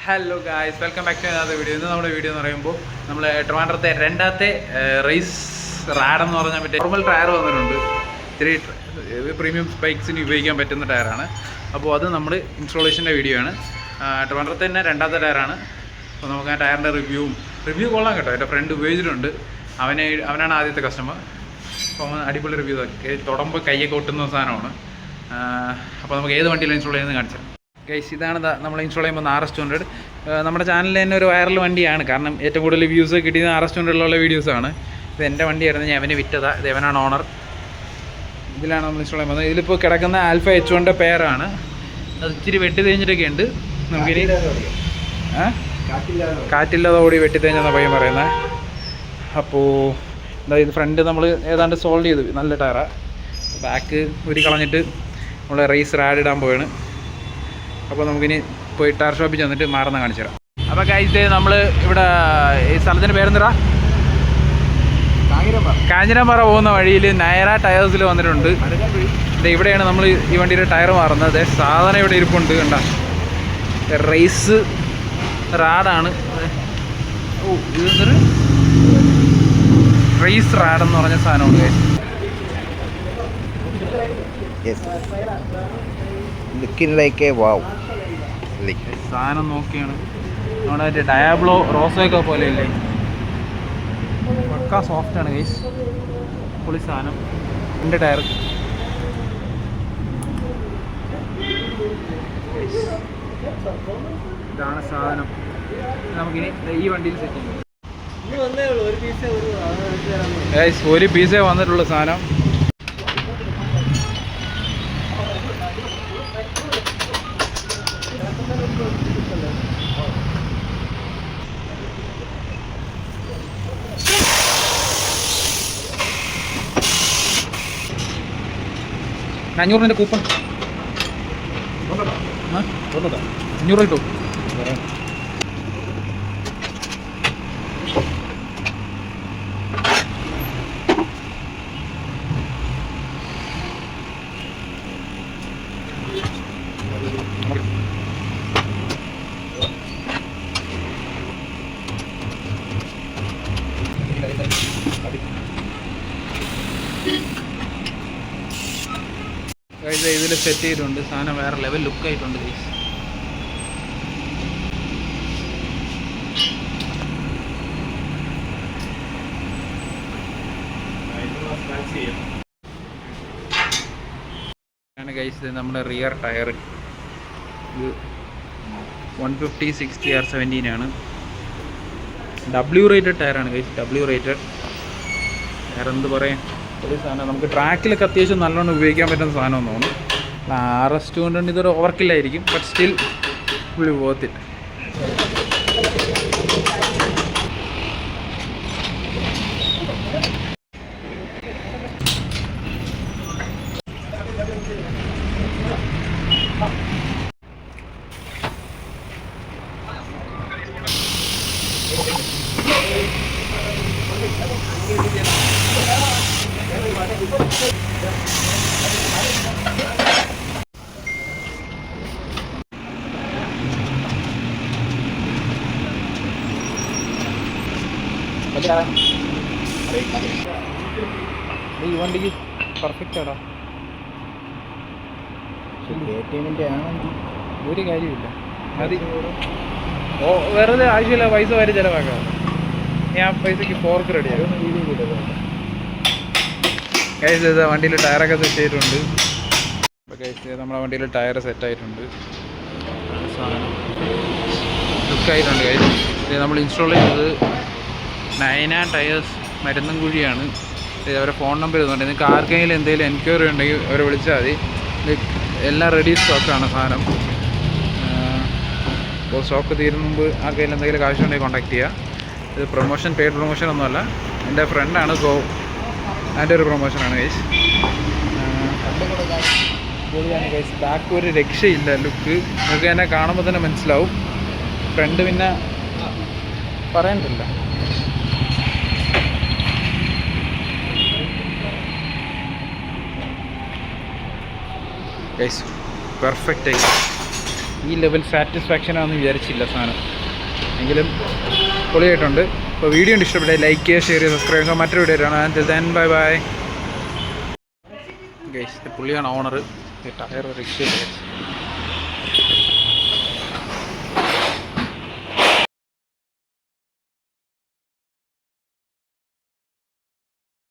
Hello guys, welcome back to another video. ഇന്ന് നമ്മുടെ video എന്ന് പറയുമ്പോൾ നമ്മൾ ട്രിവാൻഡ്രത്തെ രണ്ടാമത്തെ റേസ് റാഡ് എന്ന് പറഞ്ഞാൽ മറ്റേ നോർമൽ ടയർ വന്നിട്ടുണ്ട്. ഇത്തിരി പ്രീമിയം ബൈക്സിന് ഉപയോഗിക്കാൻ പറ്റുന്ന ടയറാണ്. അപ്പോൾ അത് നമ്മൾ ഇൻസ്റ്റോളേഷൻ്റെ വീഡിയോ ആണ്. ട്രിവാൻഡ്രത്തെ തന്നെ രണ്ടാമത്തെ ടയറാണ്. അപ്പോൾ നമുക്ക് ആ ടയറിൻ്റെ റിവ്യൂ കൊള്ളാം കേട്ടോ. എൻ്റെ ഫ്രണ്ട് ഉപയോഗിച്ചിട്ടുണ്ട്. അവനാണ് ആദ്യത്തെ കസ്റ്റമർ. അപ്പോൾ അടിപൊളി റിവ്യൂ ഒക്കെ തുടമ്പ് കയ്യൊക്കെ ഒട്ടുന്ന സാധനമാണ്. അപ്പോൾ നമുക്ക് ഏത് വണ്ടിയിലും ഇൻസ്റ്റോൾ ചെയ്യുന്നത് കാണിച്ചാൽ ഗൈസ്, ഇതാണ് നമ്മൾ ഇൻസ്റ്റോൾ ചെയ്യുമ്പോൾ RS200. നമ്മുടെ ചാനലിൽ തന്നെ ഒരു വൈറൽ വണ്ടിയാണ്. കാരണം ഏറ്റവും കൂടുതൽ വ്യൂസ് കിട്ടിയത് RS200ലുള്ള വീഡിയോസാണ്. ഇത് എൻ്റെ വണ്ടിയായിരുന്നു, ഞാൻ അവനെ വിറ്റതാണ്. ഇത് അവനാണ് ഓണർ. ഇതിലാണ് നമ്മൾ ഇൻസ്റ്റോൾ ചെയ്യുന്നത്. ഇതിലിപ്പോൾ കിടക്കുന്ന ആൽഫ H1 പെയറാണ്. അത് ഇച്ചിരി വെട്ടി തേഞ്ഞിട്ടൊക്കെ ഉണ്ട്. നമുക്കിനി കാറ്റില്ലാതെ ഓടി വെട്ടി തേഞ്ഞെന്ന പയ്യൻ പറയുന്നത്. അപ്പോൾ ഇത് ഫ്രണ്ട് നമ്മൾ ഏതാണ്ട് സോൾവ് ചെയ്തു. നല്ല ടയറാണ്. ബാക്ക് ഒരു കളഞ്ഞിട്ട് നമ്മൾ റേസ് റാഡ് ഇടാൻ പോവാണ്. അപ്പോൾ നമുക്കിനി പോയി ടയർ ഷോപ്പിൽ ചെന്നിട്ട് മാറുന്ന കാണിച്ചു തരാം. അപ്പോൾ ഗൈസ്, നമ്മൾ ഇവിടെ ഈ സ്ഥലത്തിൻ്റെ പേരെന്താ, കാഞ്ഞിരംപാറ പോകുന്ന വഴിയിൽ നയറ ടയേഴ്സിൽ വന്നിട്ടുണ്ട്. ഇവിടെയാണ് നമ്മൾ ഈ വണ്ടിയുടെ ടയർ മാറുന്നത്. സാധനം ഇവിടെ ഇരിപ്പുണ്ട്, കണ്ട റേസ് റാഡാണ്. ഓ, ഇതൊരു റേസ് റാഡെന്ന് പറഞ്ഞ സാധനമുണ്ട്. സാധനം നോക്കിയാണ് നമ്മുടെ മറ്റേ ഡയാബ്ലോ റോസൊക്കെ പോലെ അല്ലേ, പക്കാ സോഫ്റ്റാണ് ഗൈസ്. പൊളി സാധനം. എൻ്റെ ടയർ ഇതാണ് സാധനം. നമുക്കിനി ഈ വണ്ടിയിൽ സെറ്റ് ചെയ്യാം. ഒരു പീസേ വന്നിട്ടുള്ള സാധനം. $500 കൂപ്പൺ 500 കിട്ടും. ഇതിൽ സെറ്റ് ചെയ്തിട്ടുണ്ട്. സാധനം വേറെ ലെവൽ ലുക്കായിട്ടുണ്ട് ഗൈസ്. ഗൈസ്, ഇത് നമ്മുടെ റിയർ ടയർ. ഇത് 150/60 R17 ആണ്. W റേറ്റഡ് ടയറാണ് ഗൈസ്. W റേറ്റഡ് വേറെ എന്ത് പറയാം, ഒരു സാധനം നമുക്ക് ട്രാക്കിലൊക്കെ അത്യാവശ്യം നല്ലോണം ഉപയോഗിക്കാൻ പറ്റുന്ന സാധനമെന്ന് തോന്നുന്നു. RS200 ഇതൊരു ഓവർക്കില്ലായിരിക്കും, but still fully worth it. ഈ വണ്ടിക്ക് പെർഫെക്റ്റ് ആടാ. ഒരു കാര്യമില്ല, അത് വെറുതെ ആവശ്യമില്ല പൈസ വരെ ചിലവാക്കാം. ഞാൻ പൈസക്ക് ഫോർക്ക് റെഡിയാകും. ഗൈസ്, ഇത് വണ്ടിയിൽ ടയറൊക്കെ സെറ്റ് ചെയ്തിട്ടുണ്ട്. ഗൈസ്, നമ്മുടെ വണ്ടിയിൽ ടയർ സെറ്റായിട്ടുണ്ട്. സാധനം ലുക്കായിട്ടുണ്ട് ഗൈസ്. ഇത് നമ്മൾ ഇൻസ്റ്റാൾ ചെയ്തത് നയന ടയേഴ്സ് മരുന്നൻകുഴിയാണ്. അവരെ ഫോൺ നമ്പർ ഇതുണ്ട്. നിങ്ങൾക്ക് ആർക്കെങ്കിലും എന്തെങ്കിലും എൻക്വയറി ഉണ്ടെങ്കിൽ അവരെ വിളിച്ചാൽ മതി. എല്ലാം റെഡി സ്റ്റോക്കാണ് സാധനം. അപ്പോൾ സ്റ്റോക്ക് തീരുന്ന മുമ്പ് ആർക്കെങ്കിലും എന്തെങ്കിലും ആവശ്യമുണ്ടെങ്കിൽ കോൺടാക്ട് ചെയ്യുക. ഇത് പ്രൊമോഷൻ, പെയ്ഡ് പ്രൊമോഷൻ ഒന്നുമല്ല. എൻ്റെ ഫ്രണ്ടാണ്, സോ അതിൻ്റെ ഒരു പ്രൊമോഷനാണ് ഗൈസ്. ഗൈസ്, ബാക്ക് ഒരു രക്ഷയില്ല ലുക്ക്. നിങ്ങൾക്ക് എന്നെ കാണുമ്പോൾ തന്നെ മനസ്സിലാവും. ഫ്രണ്ട് പിന്നെ പറയണ്ടില്ല. ഗൈസ്, പെർഫെക്റ്റ് ആയി. ഈ ലെവൽ സാറ്റിസ്ഫാക്ഷനാണെന്ന് വിചാരിച്ചില്ല സാധനം. എങ്കിലും പൊളിയായിട്ടുണ്ട്. അപ്പോൾ വീഡിയോ ഇഷ്ടപ്പെട്ടെ ലൈക്ക് ചെയ്യുക, ഷെയർ ചെയ്യുക, സബ്സ്ക്രൈബ് ചെയ്യുക. മറ്റൊരു വീഡിയോ ആണ്. Bye bye guys. പുള്ളിയാണ് ഓണർ. Tyre rickshaw